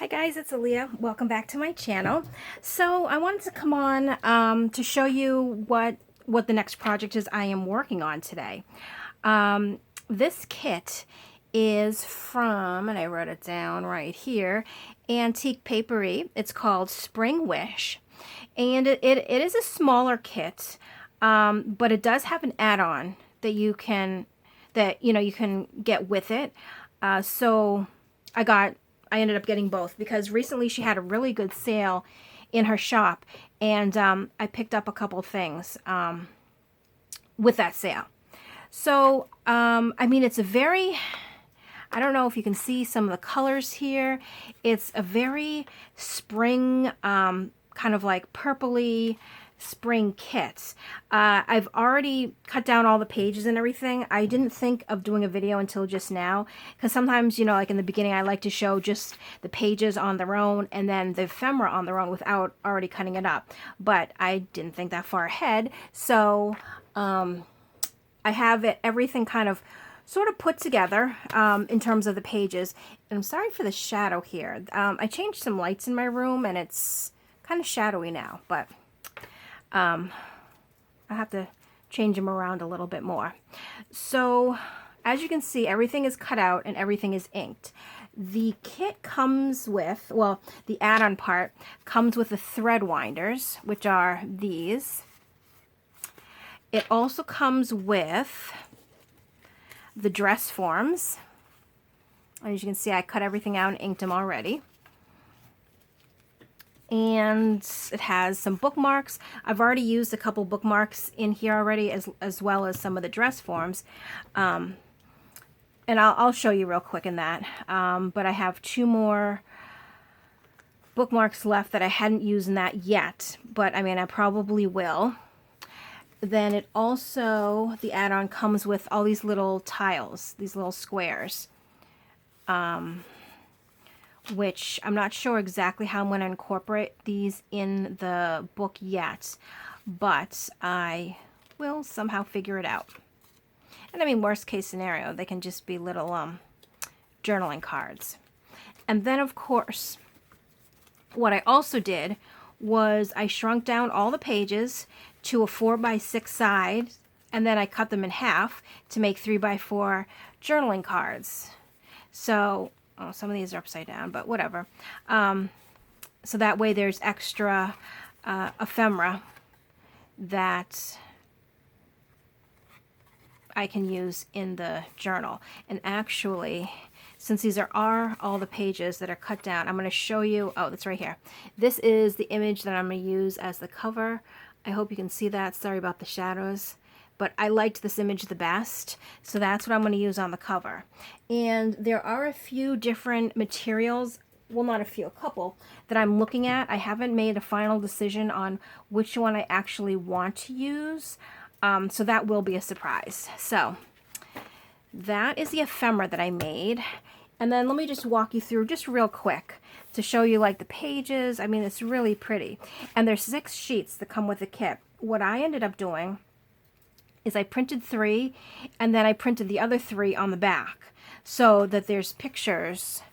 Hi guys, it's Alia. Welcome back to my channel. So I wanted to come on to show you what the next project is I am working on today. This kit is from, and I wrote it down right here, Antique Papery. It's called Spring Wish, and it is a smaller kit, but it does have an add-on that you can get with it. So I ended up getting both because recently she had a really good sale in her shop, and I picked up a couple things with that sale. So, I mean, it's a very, I don't know if you can see some of the colors here. It's a very spring, kind of like purpley spring kit. I've already cut down all the pages and everything. I didn't think of doing a video until just now, because sometimes, you know, like in the beginning, I like to show just the pages on their own and then the ephemera on their own without already cutting it up. But I didn't think that far ahead. So I have everything kind of sort of put together in terms of the pages. And I'm sorry for the shadow here. I changed some lights in my room and it's kind of shadowy now, but I have to change them around a little bit more. So as you can see, everything is cut out and everything is inked. The kit comes with, well, the add-on part comes with the thread winders, which are these. It also comes with the dress forms. As you can see, I cut everything out and inked them already. And it has some bookmarks. I've already used a couple bookmarks in here already, as well as some of the dress forms. And I'll show you real quick in that. But I have 2 more bookmarks left that I hadn't used in that yet. But I mean, I probably will. Then it also, the add-on comes with all these little tiles, these little squares. Which I'm not sure exactly how I'm going to incorporate these in the book yet, but I will somehow figure it out. And I mean, worst case scenario, they can just be little journaling cards. And then, of course, what I also did was I shrunk down all the pages to a 4x6 side, and then I cut them in half to make 3x4 journaling cards. So oh, some of these are upside down, but whatever. So that way there's extra ephemera that I can use in the journal. And actually, since these are all the pages that are cut down, I'm going to show you, oh, that's right here. This is the image that I'm going to use as the cover. I hope you can see that. Sorry about the shadows. But I liked this image the best, so that's what I'm going to use on the cover. And there are a few different materials, well, not a few, a couple, that I'm looking at. I haven't made a final decision on which one I actually want to use, so that will be a surprise. So that is the ephemera that I made. And then let me just walk you through just real quick to show you like the pages. I mean, it's really pretty. And there's 6 sheets that come with the kit. What I ended up doing is I printed 3, and then I printed the other 3 on the back so that there's pictures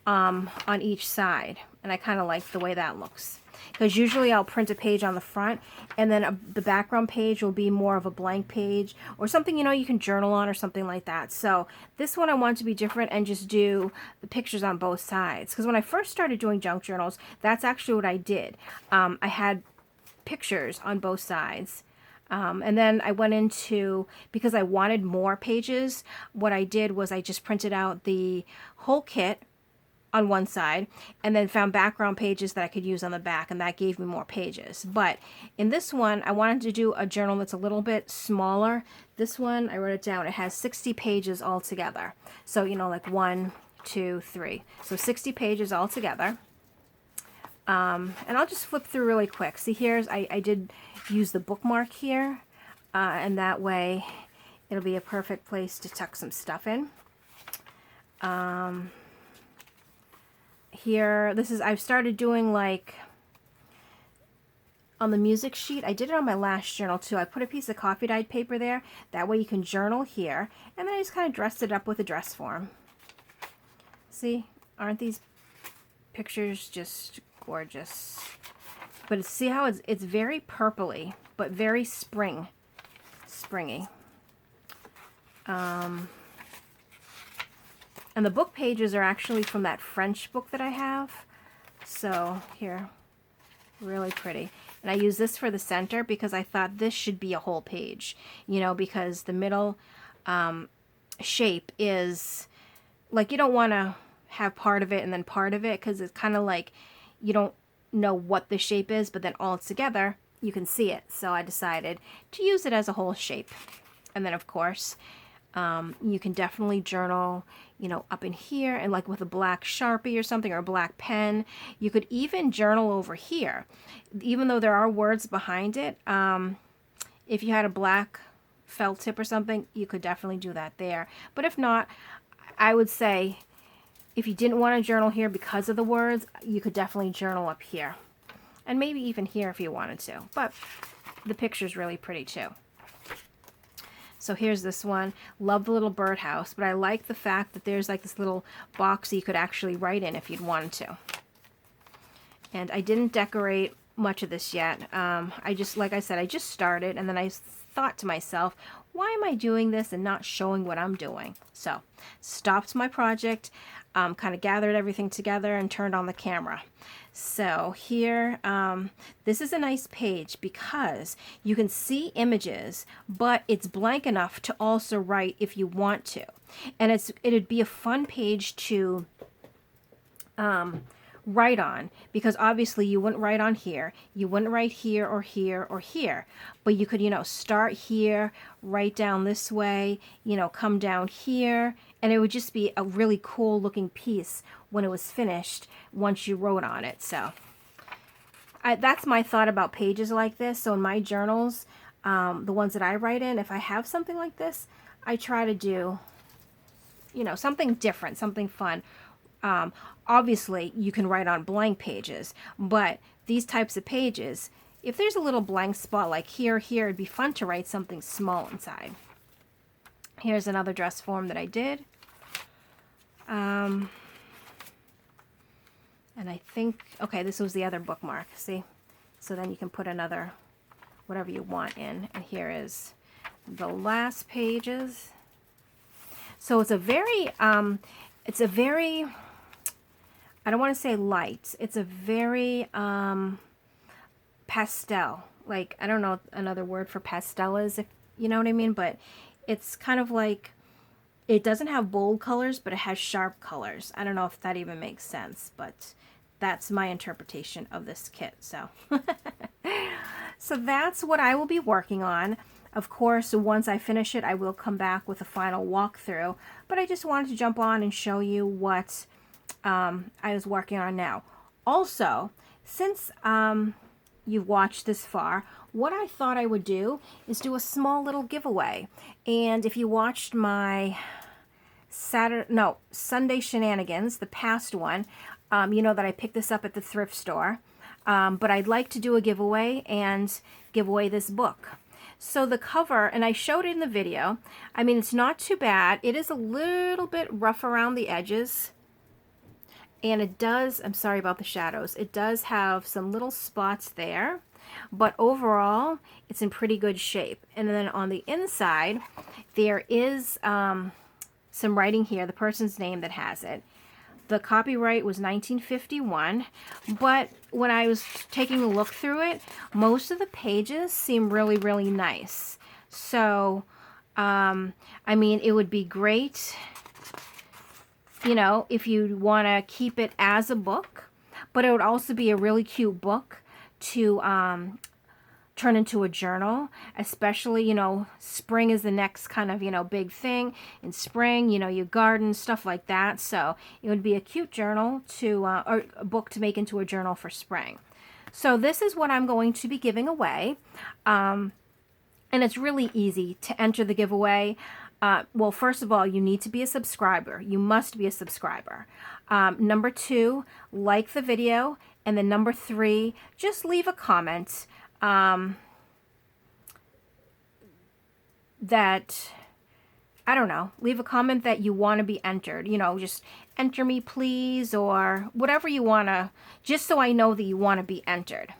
on each side. And I kind of like the way that looks, because usually I'll print a page on the front, and then the background page will be more of a blank page or something, you know, you can journal on or something like that. So this one I want to be different and just do the pictures on both sides, because when I first started doing junk journals, that's actually what I did. I had pictures on both sides. And then I went into, because I wanted more pages, what I did was I just printed out the whole kit on one side and then found background pages that I could use on the back, and that gave me more pages. But in this one, I wanted to do a journal that's a little bit smaller. This one, I wrote it down, it has 60 pages altogether. So, you know, like 1, 2, 3. So 60 pages altogether. And I'll just flip through really quick. See, here's, I did use the bookmark here, and that way it'll be a perfect place to tuck some stuff in. Here, this is, I've started doing like on the music sheet. I did it on my last journal too. I put a piece of coffee dyed paper there. That way you can journal here. And then I just kind of dressed it up with a dress form. See, aren't these picture's just gorgeous. But see how it's very purpley, but very springy. And the book pages are actually from that French book that I have. So here, really pretty. And I use this for the center because I thought this should be a whole page, you know, because the middle shape is like, you don't want to have part of it and then part of it, because it's kind of like you don't know what the shape is, but then all together you can see it. So I decided to use it as a whole shape. And then of course you can definitely journal, you know, up in here and like with a black Sharpie or something, or a black pen. You could even journal over here, even though there are words behind it. If you had a black felt tip or something, you could definitely do that there. But if not, I would say if you didn't want to journal here because of the words, you could definitely journal up here. And maybe even here if you wanted to. But the picture's really pretty too. So here's this one. Love the little birdhouse, but I like the fact that there's like this little box that you could actually write in if you'd wanted to. And I didn't decorate much of this yet. I just, like I said, I just started, and then I thought to myself, why am I doing this and not showing what I'm doing? So stopped my project, kind of gathered everything together and turned on the camera. So here, this is a nice page because you can see images, but it's blank enough to also write if you want to. And it'd be a fun page to write on, because obviously you wouldn't write on here, you wouldn't write here or here or here, but you could, you know, start here, write down this way, you know, come down here, and it would just be a really cool looking piece when it was finished once you wrote on it. So that's my thought about pages like this. So in my journals, the ones that I write in, if I have something like this, I try to do, you know, something different, something fun. Obviously, you can write on blank pages, but these types of pages, if there's a little blank spot like here, it'd be fun to write something small inside. Here's another dress form that I did. And I think, okay, this was the other bookmark, see? So then you can put another, whatever you want in. And here is the last pages. So it's a very, I don't want to say light. It's a very pastel. Like, I don't know what another word for pastel is, if you know what I mean, but it's kind of like, it doesn't have bold colors, but it has sharp colors. I don't know if that even makes sense, but that's my interpretation of this kit. So, so that's what I will be working on. Of course, once I finish it, I will come back with a final walkthrough, but I just wanted to jump on and show you what I was working on now. Also, since you've watched this far, what I thought I would do is do a small little giveaway. And if you watched my Sunday shenanigans, the past one, you know that I picked this up at the thrift store. But I'd like to do a giveaway and give away this book. So the cover, and I showed it in the video, I mean, it's not too bad. It is a little bit rough around the edges. And it does, I'm sorry about the shadows, it does have some little spots there. But overall, it's in pretty good shape. And then on the inside, there is some writing here, the person's name that has it. The copyright was 1951, but when I was taking a look through it, most of the pages seem really, really nice. So, I mean, it would be great, you know, if you want to keep it as a book, but it would also be a really cute book to turn into a journal, especially, you know, spring is the next kind of, you know, big thing. In spring, you know, you garden, stuff like that. So it would be a cute journal to, or a book to make into a journal for spring. So this is what I'm going to be giving away. And it's really easy to enter the giveaway. Well, first of all, you need to be a subscriber. You must be a subscriber. Number 2, like the video. And then number 3, just leave a comment that I don't know, leave a comment that you want to be entered. You know, just enter me please, or whatever you want to, just so I know that you want to be entered.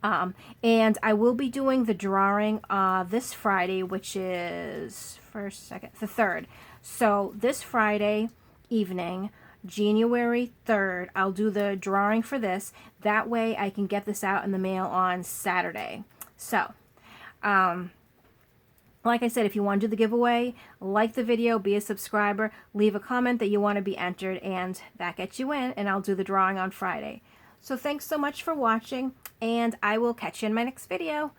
And I will be doing the drawing this Friday, which is the 3rd. So this Friday evening, January 3rd, I'll do the drawing for this. That way I can get this out in the mail on Saturday. So, like I said, if you want to do the giveaway, like the video, be a subscriber, leave a comment that you want to be entered, and that gets you in, and I'll do the drawing on Friday. So thanks so much for watching, and I will catch you in my next video.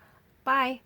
Bye.